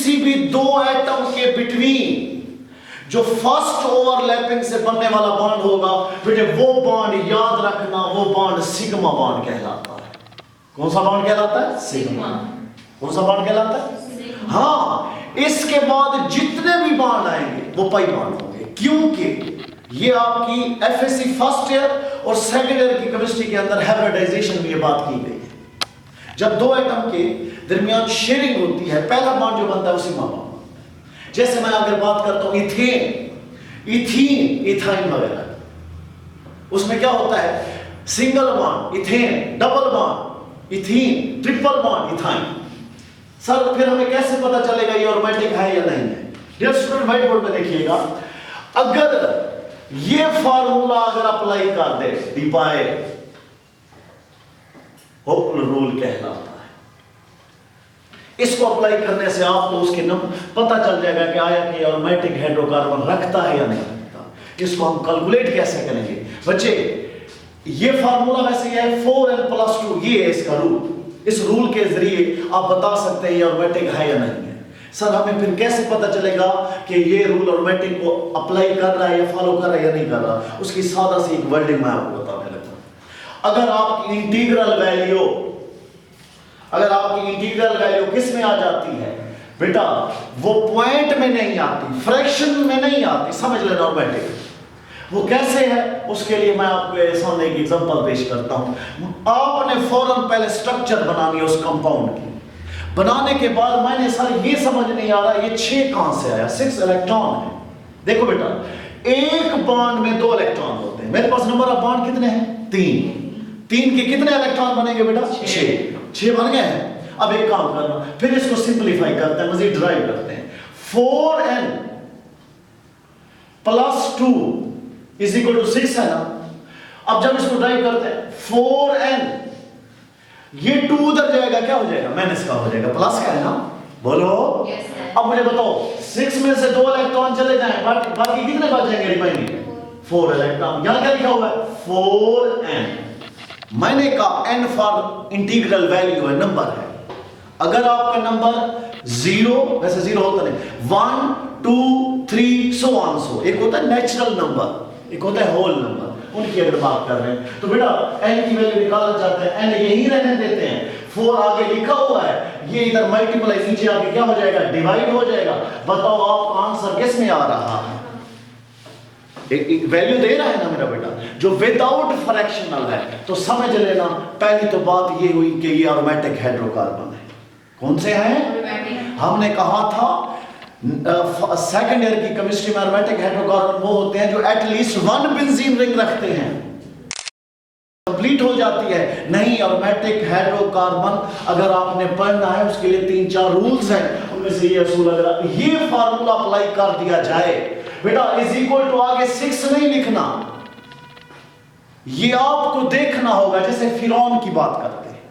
किसी भी दो एटम के बिटवीन जो फर्स्ट ओवरलैपिंग से बनने वाला बॉन्ड होगा बेटे, वो बॉन्ड याद रखना, वो बॉन्ड सिग्मा बॉन्ड कहलाता है। कौन सा बॉन्ड कहलाता है? सिग्मा। कौन सा बॉन्ड कहलाता है? हाँ, इसके बाद जितने भी बॉन्ड आएंगे वो पाई बॉन्ड होंगे, क्योंकि ये आपकी एफएससी फर्स्ट ईयर और सेकंड ईयर की केमिस्ट्री के अंदर हाइब्रिडाइजेशन में ये बात की गई है। जब दो एटम के दरमियान शेयरिंग होती है, पहला बॉन्ड जो बनता है वो सिग्मा बॉन्ड। जैसे मैं अगर बात करता हूं इथेन, इथीन, इथाइन वगैरह, उसमें क्या होता है? Single bond ethane, double bond ethene, triple bond ethyne. Sir फिर हमें कैसे पता चलेगा ये एरोमेटिक है या नहीं है? डियर स्टूडेंट, व्हाइट बोर्ड में देखिएगा, अगर ये फार्मूला अगर अप्लाई कर दे, डिबाय होपल रूल कहलाता है। इसको अप्लाई करने से आपको उसके पता चल जाएगा कि आया कि एरोमेटिक हाइड्रोकार्बन रखता है या नहीं रखता। इसको हम कैलकुलेट कैसे करेंगे बच्चे? ये फार्मूला वैसे है 4n+2, ये है इसका रूल। इस रूल के जरिए आप बता सकते हैं ये एरोमेटिक है या नहीं है। सर हमें फिर कैसे पता चलेगा कि ये रूल एरोमेटिक को अप्लाई कर रहा है या फॉलो कर रहा है या नहीं कर रहा? उसकी सादा सी एक वर्डिंग मैं आपको बताने लगा। अगर आपकी इंटीग्रल वैल्यू किस में आ जाती है बेटा? वो पॉइंट में नहीं आती, फ्रैक्शन में नहीं आती, समझ लेना एरोमेटिक। वो कैसे है उसके लिए मैं आपको सामने एक एग्जांपल पेश करता हूं। आपने फौरन पहले स्ट्रक्चर बनानी है उस कंपाउंड की। बनाने के बाद मैंने सर ये समझ नहीं आ रहा ये 6 कहां से आया? 6 इलेक्ट्रॉन है। देखो बेटा, एक बॉन्ड में 2 इलेक्ट्रॉन होते हैं। मेरे पास नंबर ऑफ बॉन्ड कितने हैं? 3 के कितने इलेक्ट्रॉन बनेंगे बेटा? 6 बन गए हैं। अब एक काम करना, फिर इसको सिंपलीफाई करते हैं, मजीद ड्राइव करते हैं। 4n + 2 = 6 है ना। अब जब इसको ड्राइव करते हैं 4n, ये 2 उधर जाएगा, क्या हो जाएगा? माइनस का हो जाएगा, प्लस का है ना, बोलो। अब मुझे बताओ 6 में से 2 इलेक्ट्रॉन चले जाएं, बाकी कितने बच जाएंगे रिमाइंडिंग? 4 इलेक्ट्रॉन। यहां क्या लिखा हुआ है? 4n। मैंने कहा n फॉर इंटीग्रल वैल्यू है, नंबर है। अगर आपका नंबर 0, वैसे 0 होता नहीं, 1 2 3 so on so, एक होता है नेचुरल नंबर, एक होता है होल नंबर। उनकी अगर बात कर रहे हैं तो बेटा n की वैल्यू निकालना चाहते हैं, n यही रहने देते हैं। 4 आगे लिखा हुआ है, ये इधर मल्टीप्लाई, नीचे आगे क्या हो जाएगा? डिवाइड हो जाएगा। बताओ आपका आंसर किस में आ रहा है? एक वैल्यू दे रहा है ना मेरा बेटा, जो विदाउट फ्रैक्शनल है। तो समझ लेना, पहली तो बात ये हुई कि ये एरोमेटिक हाइड्रोकार्बन है। कौन से हैं? हमने कहा था सेकंड ईयर की केमिस्ट्री में एरोमेटिक हाइड्रोकार्बन वो होते हैं जो एटलीस्ट 1 बेंजीन रिंग रखते हैं, कंप्लीट हो जाती है। नहीं, एरोमेटिक हाइड्रोकार्बन अगर आपने पढ़ना है उसके लिए 3-4 रूल्स हैं, उनमें से ये असूल अगर ये फार्मूला अप्लाई कर दिया जाए बेटा, = आगे 6 नहीं लिखना, ये आपको देखना होगा। जैसे फिरौन की बात करते हैं,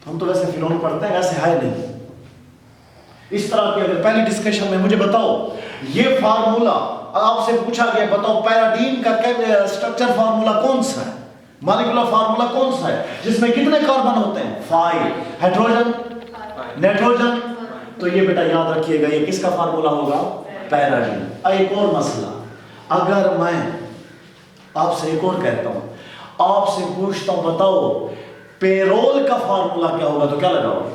हम तो वैसे फिरौन पढ़ते हैं, वैसे है नहीं। इस तरह की अगर पहले डिस्कशन में मुझे बताओ ये फार्मूला आपसे पूछा गया, बताओ पैराडीन का स्ट्रक्चर फार्मूला कौन सा है? मॉलिक्यूलर फार्मूला कौन सा है जिसमें कितने कार्बन होते हैं? 5। Hydrogen, nitrogen. तो ये बेटा याद रखिएगा, ये किसका फार्मूला होगा? पैराडीन। एक और मसला, अगर मैं आपसे एक और कहता हूं, आपसे पूछता हूं बताओ पेरोल का फार्मूला क्या होगा, तो क्या लगाओगे?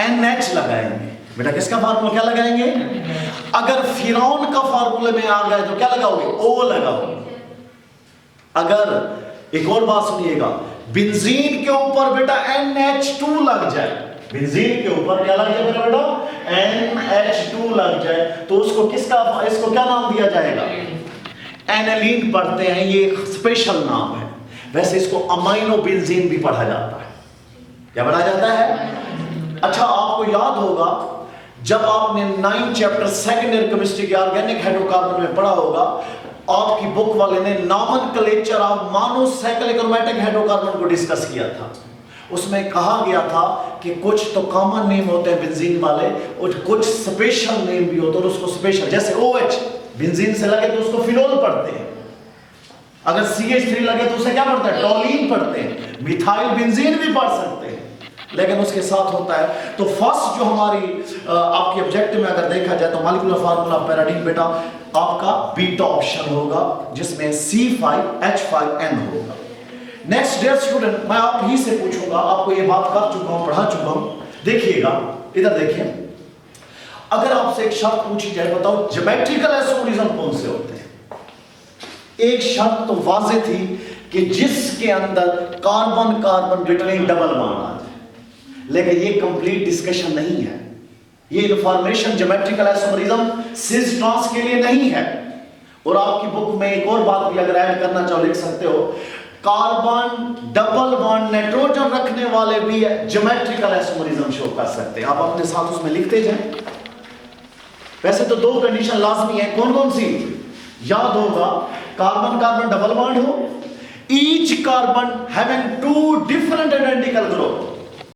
NH लगाएंगे बेटा। किसका फार्मूला क्या लगाएंगे? अगर फिरौन का फार्मूले में आ गए तो क्या लगाओगे? O लगाओगे। अगर एक और बात सुनिएगा, बेंजीन के ऊपर बेटा NH2 लग जाए, बेंजीन के ऊपर क्या लग जाए मेरा बेटा? NH2 लग जाए, तो उसको इसको क्या नाम दिया जाएगा? एनालीन पढ़ते हैं, ये एक स्पेशल नाम है। वैसे इसको अमाइनो बेंजीन भी पढ़ा जाता है। क्या पढ़ा जाता है? अच्छा, आपको याद होगा जब आपने 9 चैप्टर सेकंड ईयर केमिस्ट्री के ऑर्गेनिक हाइड्रोकार्बन में पढ़ा होगा, आपकी बुक वाले ने nomenclature of monocyclic aromatic hydrocarbon को डिस्कस किया था। उसमें कहा गया था कि कुछ तो कॉमन नेम होते हैं बेंजीन वाले और कुछ स्पेशल नेम भी होते हैं, और उसको स्पेशल, जैसे OH बेंजीन से लगे तो उसको फिनोल पढ़ते हैं, अगर CH3 लगे तो उसे क्या पढ़ते हैं? टोलीन पढ़ते हैं। मिथाइल बेंजीन भी पढ़ सकते हैं। लेकिन उसके साथ होता है। तो फर्स्ट जो हमारी आपकी ऑब्जेक्टिव में अगर देखा जाए तो मॉलिक्यूलर फार्मूला पैराडिन बेटा आपका बीटा ऑप्शन होगा, जिसमें C5H5N होगा। नेक्स्ट डियर स्टूडेंट, मैं आप ही से पूछूंगा, आपको ये बात कर चुका हूं, पढ़ा चुका हूं। देखिएगा इधर देखिए, अगर आपसे एक शर्त पूछी जाए, बताओ ज्योमेट्रिकल आइसोमरिज्म कौन से होते हैं? एक शर्त तो वाज़ेह थी कि जिसके अंदर carbon carbon returning double bond आ जाए, लेकिन ये कंप्लीट डिस्कशन नहीं है। ये information geometrical isomerism cis trans के लिए नहीं है। और आपकी बुक में एक और बात भी अगर ऐड करना चाहो लिख सकते हो, कार्बन डबल बॉन्ड नाइट्रोजन रखने वाले भी ज्योमेट्रिकल आइसोमरिज्म शो कर सकते हैं। आप अपने साथ उसमें लिखते जाएं। वैसे तो दो कंडीशन लाजमी है, कौन कौन सी? याद होगा, कार्बन कार्बन डबल बॉन्ड हो, each carbon having two different identical group,